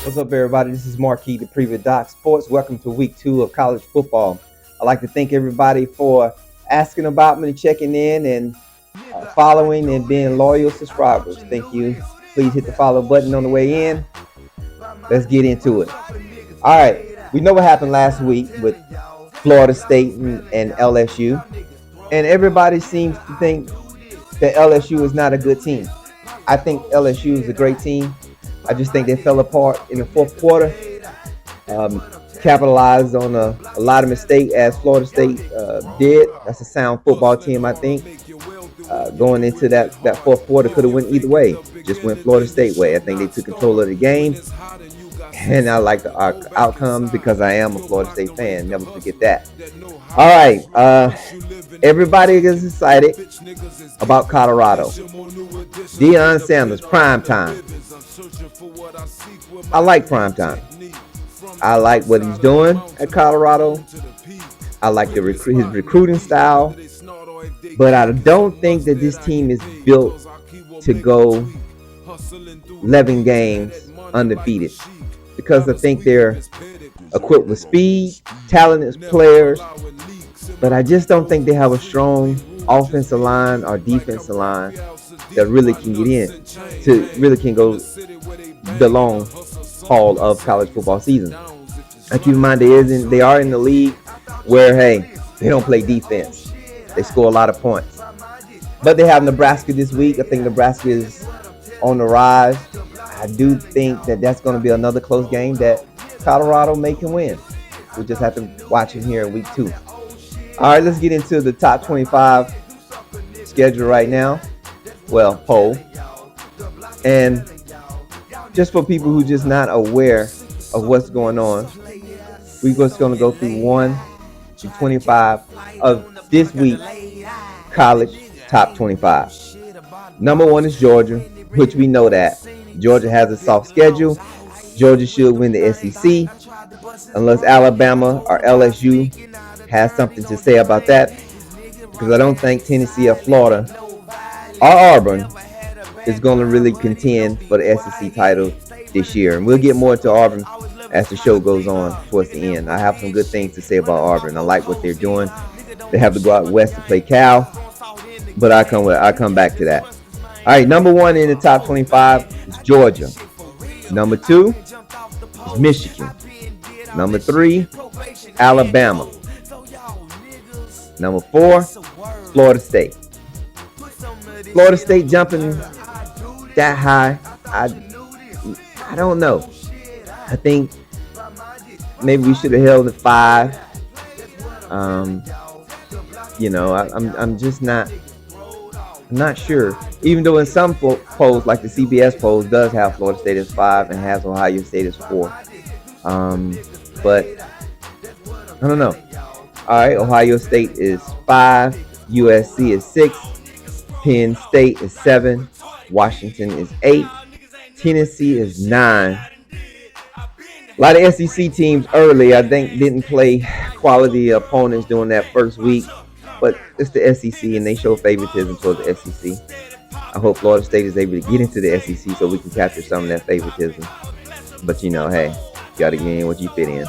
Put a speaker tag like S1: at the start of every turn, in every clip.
S1: What's up, everybody? This is Marquis, the Preview Doc Sports. Welcome to week 2 of college football. I'd like to thank everybody for asking about me, checking in, and following and being loyal subscribers. Thank you. Please hit the follow button on the way in. Let's get into it. All right. We know what happened last week with Florida State and LSU. And everybody seems to think that LSU is not a good team. I think LSU is a great team. I just think they fell apart in the fourth quarter. Capitalized on a lot of mistake as Florida State did. That's a sound football team, I think. Going into that fourth quarter could have went either way. Just went Florida State way. I think they took control of the game. And I like the outcome because I am a Florida State fan. Never forget that. All right. Everybody is excited about Colorado. Deion Sanders, prime time. I like prime time. I like what he's doing at Colorado. I like his recruiting style. But I don't think that this team is built to go 11 games undefeated. Because I think they're equipped with speed, talented players, but I just don't think they have a strong offensive line or defensive line that really can get in, to really can go the long haul of college football season. And keep in mind they are in the league where, hey, they don't play defense. They score a lot of points. But they have Nebraska this week. I think Nebraska is on the rise. I do think that that's going to be another close game that Colorado may can win. We just have to watch it here in week 2. All right, let's get into the top 25 schedule right now. Well, poll. And just for people who just not aware of what's going on, we're just going to go through 1 to 25 of this week college top 25. Number 1 is Georgia, which we know that. Georgia has a soft schedule. Georgia should win the SEC unless Alabama or LSU has something to say about that, because I don't think Tennessee or Florida or Auburn is going to really contend for the SEC title this year. And we'll get more into Auburn as the show goes on towards the end. I have some good things to say about Auburn. I like what they're doing. They have to go out west to play Cal, but I come back to that. All right, number 1 in the top 25 is Georgia. Number 2 is Michigan. Number 3, Alabama. Number 4, Florida State. Florida State jumping that high, I don't know. I think maybe we should have held at 5. I'm just not. I'm not sure. Even though in some polls, like the CBS polls, does have Florida State as 5 and has Ohio State as 4. But I don't know. All right, Ohio State is 5, USC is 6, Penn State is 7, Washington is 8, Tennessee is 9. A lot of SEC teams early, I think, didn't play quality opponents during that first week. But it's the SEC, and they show favoritism towards the SEC. I hope Florida State is able to get into the SEC so we can capture some of that favoritism. But, hey, you got to get in what you fit in.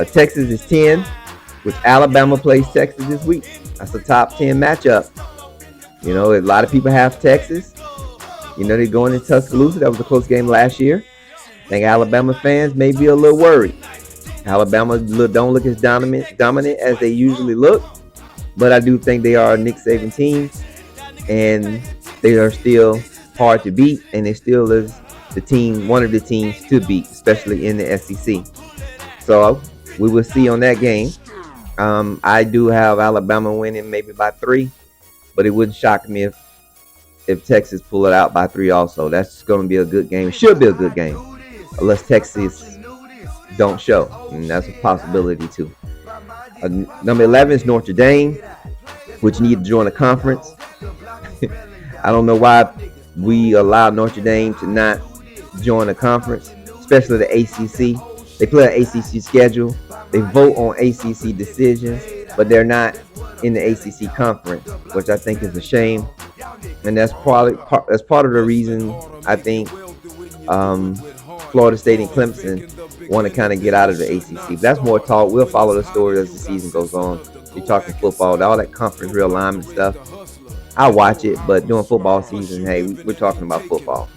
S1: Texas is 10, which Alabama plays Texas this week. That's a top 10 matchup. A lot of people have Texas. They're going to Tuscaloosa. That was a close game last year. I think Alabama fans may be a little worried. Alabama don't look as dominant as they usually look. But I do think they are a Nick Saban team, and they are still hard to beat, and they still is one of the teams to beat, especially in the SEC. So we will see on that game. I do have Alabama winning maybe by 3, but it wouldn't shock me if Texas pull it out by 3 also. That's going to be a good game. It should be a good game, unless Texas don't show, and that's a possibility too. Number 11 is Notre Dame, which need to join a conference. I don't know why we allow Notre Dame to not join a conference, especially the ACC. They play an ACC schedule. They vote on ACC decisions, but they're not in the ACC conference, which I think is a shame. And that's part of the reason I think Florida State and Clemson want to kind of get out of the ACC. But that's more talk. We'll follow the story as the season goes on. You're talking football, all that conference realignment stuff. I watch it, but during football season, hey, we're talking about football.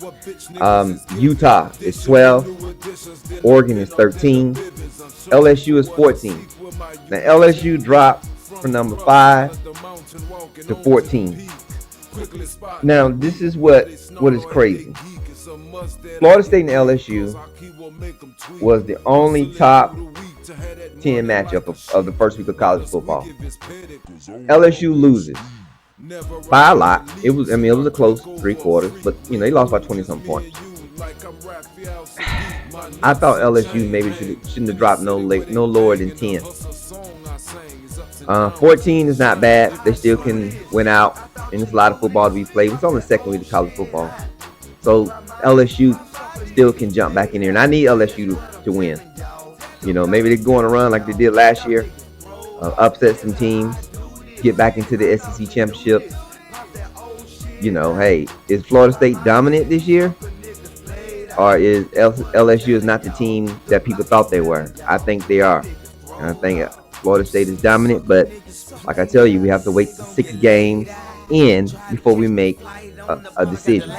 S1: Utah is 12. Oregon is 13. LSU is 14. Now, LSU dropped from number 5 to 14. Now, this is what is crazy. Florida State and LSU was the only top 10 matchup of the first week of college football. LSU loses by a lot. It was a close 3 quarters, but they lost by 20-something points. I thought LSU maybe shouldn't have dropped no lower than 10. 14 is not bad. They still can win out, and there's a lot of football to be played. It's only the second week of college football, so LSU still can jump back in there, and I need LSU to win. Maybe they're going to run like they did last year, upset some teams, get back into the SEC championship. Hey, is Florida State dominant this year, or is LSU is not the team that people thought they were? I think they are, and I think Florida State is dominant. But like I tell you, we have to wait 6 games in before we make a decision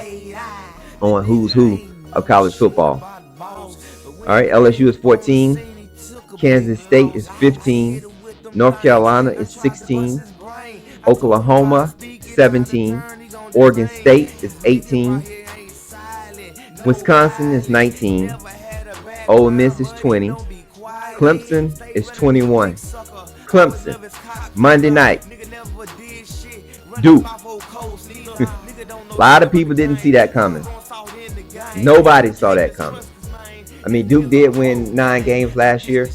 S1: on who's who of college football. All right, LSU is 14. Kansas State is 15. North Carolina is 16. Oklahoma 17. Oregon State is 18. Wisconsin is 19. Ole Miss is 20. Clemson is 21. Clemson, Monday night. Duke. A lot of people didn't see that coming. Nobody saw that coming. Duke did win 9 games last year.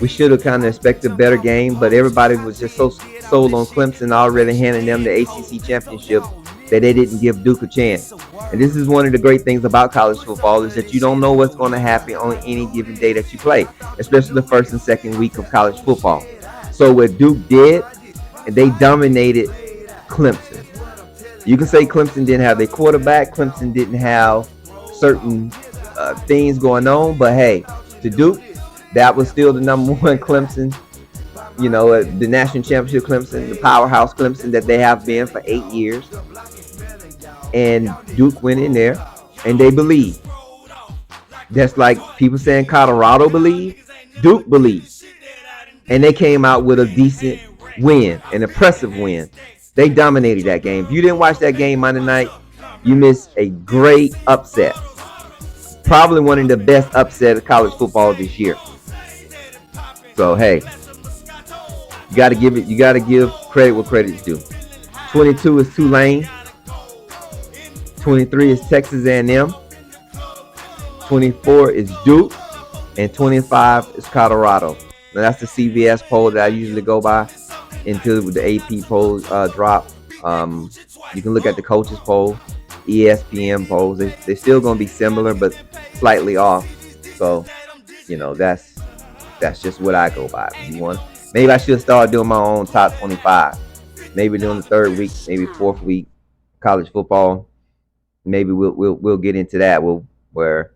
S1: We should have kind of expected a better game, but everybody was just so sold on Clemson already handing them the ACC championship that they didn't give Duke a chance. And this is one of the great things about college football, is that you don't know what's going to happen on any given day that you play, especially the first and second week of college football. So what Duke did, they dominated Clemson. You can say Clemson didn't have their quarterback, Clemson didn't have certain things going on, but hey, to Duke, that was still the number 1 Clemson, the national championship Clemson, the powerhouse Clemson that they have been for 8 years. And Duke went in there and they believed. That's like people saying Colorado believed, Duke believed. And they came out with a decent win, an impressive win. They dominated that game. If you didn't watch that game Monday night, you missed a great upset. Probably one of the best upsets of college football this year. So hey, you gotta give credit where credit's due. 22 is Tulane. 23 is Texas A&M. 24 is Duke, and 25 is Colorado. Now that's the CBS poll that I usually go by until the AP polls drop. You can look at the coaches poll, ESPN polls. They're still going to be similar, but slightly off. So, that's just what I go by. Maybe I should start doing my own top 25. Maybe during the 3rd week, maybe 4th week, college football. Maybe we'll get into that. Where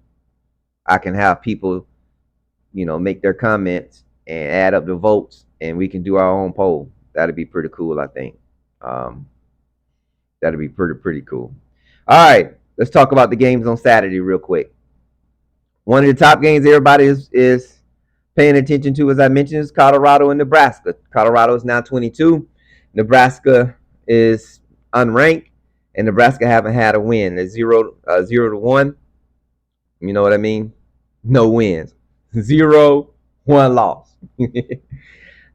S1: I can have people, make their comments and add up the votes, and we can do our own poll. That'd be pretty cool, I think. That'd be pretty cool. All right, let's talk about the games on Saturday real quick. One of the top games everybody is paying attention to, as I mentioned, is Colorado and Nebraska. Colorado is now 22. Nebraska is unranked, and Nebraska haven't had a win. It's 0-1. You know what I mean? No wins. 0-1 loss.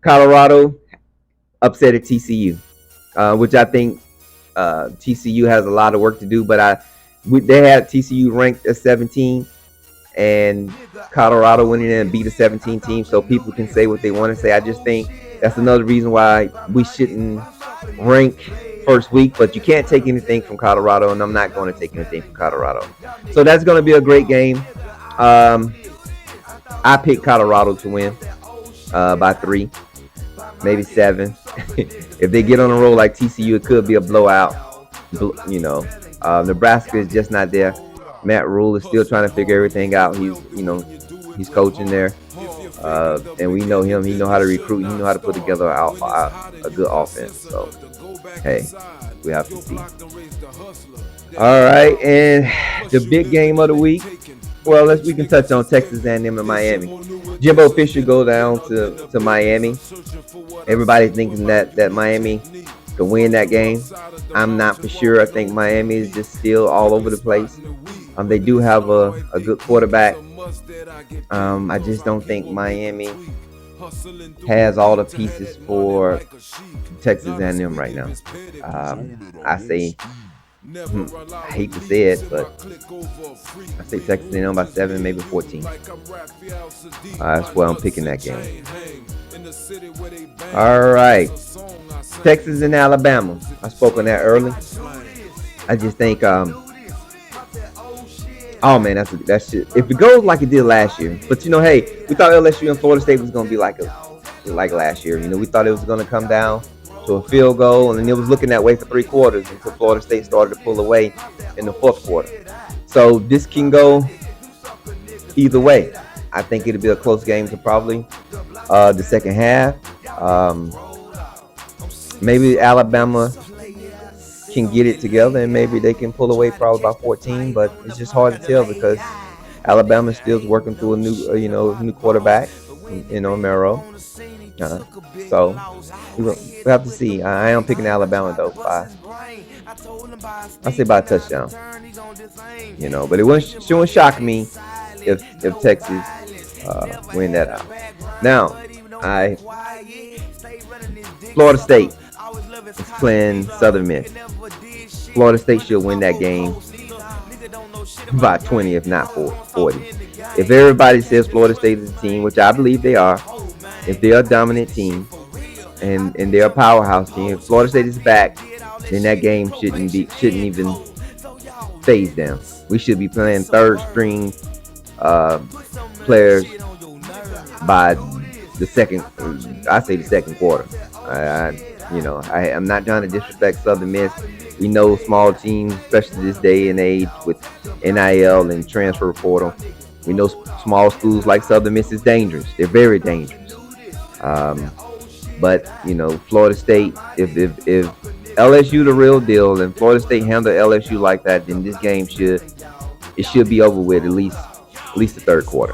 S1: Colorado upset at TCU, which I think TCU has a lot of work to do. But they had TCU ranked at 17, and Colorado went in there and beat a 17 team. So people can say what they want to say. I just think that's another reason why we shouldn't rank first week, but you can't take anything from Colorado, and I'm not going to take anything from Colorado. So that's going to be a great game. I picked Colorado to win by 3, maybe 7. If they get on a roll like TCU, it could be a blowout. Nebraska is just not there. Matt Rule is still trying to figure everything out. He's coaching there, and we know him. He know how to recruit. He know how to put together a good offense. So hey, we have to see. All right, and the big game of the week. Well, we can touch on Texas A&M and Miami. Jimbo Fisher go down to Miami. Everybody's thinking that Miami can win that game. I'm not for sure. I think Miami is just still all over the place. They do have a good quarterback. I just don't think Miami has all the pieces for Texas A&M right now. I say, I hate to say it, but I say Texas A&M by 7, maybe 14. That's why I'm picking that game. All right, Texas and Alabama. I spoke on that early. I just think, oh man, that's shit. If it goes like it did last year, but hey, we thought LSU and Florida State was gonna be like last year. We thought it was gonna come down to a field goal, and it was looking that way for 3 quarters until Florida State started to pull away in the 4th quarter. So this can go either way. I think it'll be a close game to probably the second half. Maybe Alabama can get it together, and maybe they can pull away probably by 14. But it's just hard to tell because Alabama still working through a new quarterback, Mero. So we'll have to see. I am picking Alabama though. I say by a touchdown. But it wouldn't shock me if Texas win that out. Now, Florida State is playing Southern Miss. Florida State should win that game by 20, if not 40. If everybody says Florida State is a team, which I believe they are, if they're a dominant team and they're a powerhouse team, if Florida State is back, then that game shouldn't even phase them. We should be playing third string players by the second. I say the second quarter. I'm not trying to disrespect Southern Miss. We know small teams, especially this day and age with NIL and transfer portal. We know small schools like Southern Miss is dangerous. They're very dangerous. But Florida State, if LSU the real deal and Florida State handle LSU like that, then this game should be over with at least the 3rd quarter.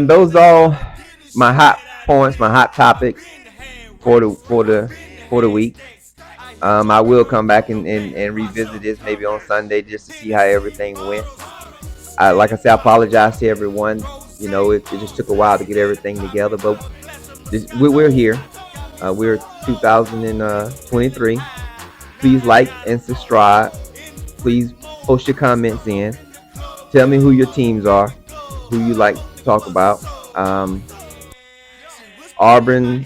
S1: Those are all my hot points, my hot topics for the week. I will come back and revisit this maybe on Sunday just to see how everything went. Like I said, I apologize to everyone. It just took a while to get everything together, but we're here. We're 2023. Please like and subscribe. Please post your comments in. Tell me who your teams are, who you like to talk about. Auburn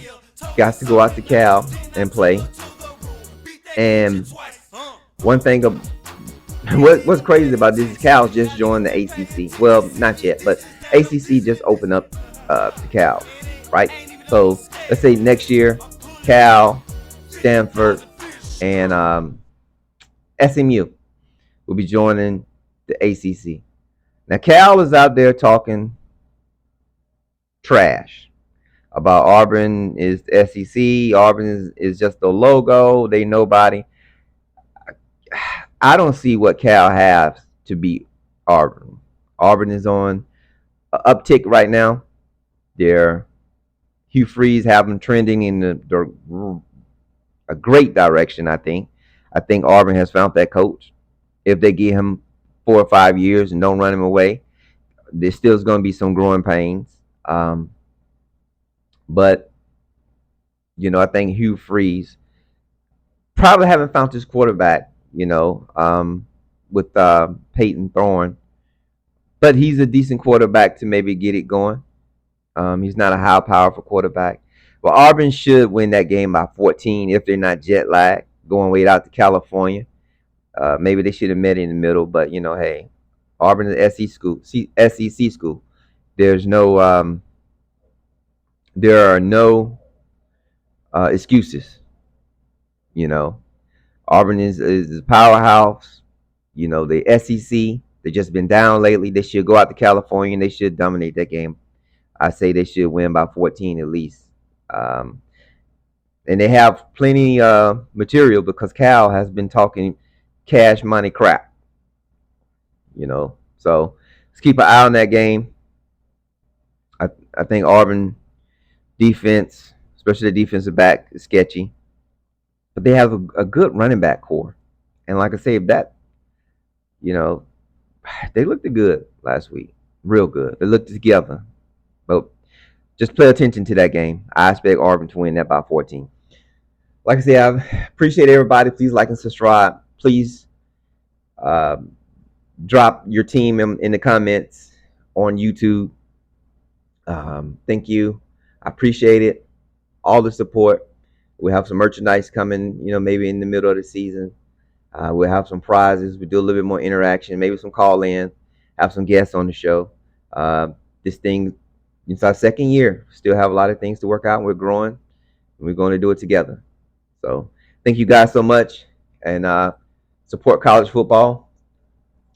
S1: got to go out to Cal and play. And one thing what's crazy about this is Cal just joined the ACC. Well, not yet, but ACC just opened up to Cal, right? So let's say next year, Cal, Stanford, and SMU will be joining the ACC. Now, Cal is out there talking trash about Auburn is the SEC. Auburn is just a logo. They nobody. I don't see what Cal has to beat Auburn. Auburn is on an uptick right now. Hugh Freeze have them trending in a great direction, I think. I think Auburn has found that coach. If they give him 4 or 5 years and don't run him away, there's still going to be some growing pains. But, I think Hugh Freeze probably haven't found his quarterback, with Peyton Thorne. But he's a decent quarterback to maybe get it going. He's not a high powerful quarterback. But Auburn should win that game by 14 if they're not jet lagged, going way out to California. Maybe they should have met in the middle, but hey, Auburn is an SEC school. There are no excuses. Auburn is a powerhouse. The SEC, they just been down lately. They should go out to California and they should dominate that game. I say they should win by 14 at least. Um, and they have plenty material because Cal has been talking cash money crap. So let's keep an eye on that game. I think Auburn defense, especially the defensive back, is sketchy, but they have a good running back core. And like I say, you know, they looked good last week, real good. They looked together, but just pay attention to that game. I expect Auburn to win that by 14. Like I said, I appreciate everybody. Please like and subscribe. Please drop your team in the comments on YouTube. Thank you. I appreciate it. All the support. We have some merchandise coming, maybe in the middle of the season. We'll have some prizes. We do a little bit more interaction, maybe some call in, have some guests on the show. This thing, it's our second year. Still have a lot of things to work out. We're growing, and we're going to do it together. So thank you guys so much, and support college football.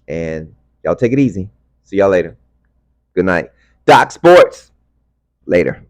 S1: And y'all take it easy. See y'all later. Good night. Doc Sports. Later.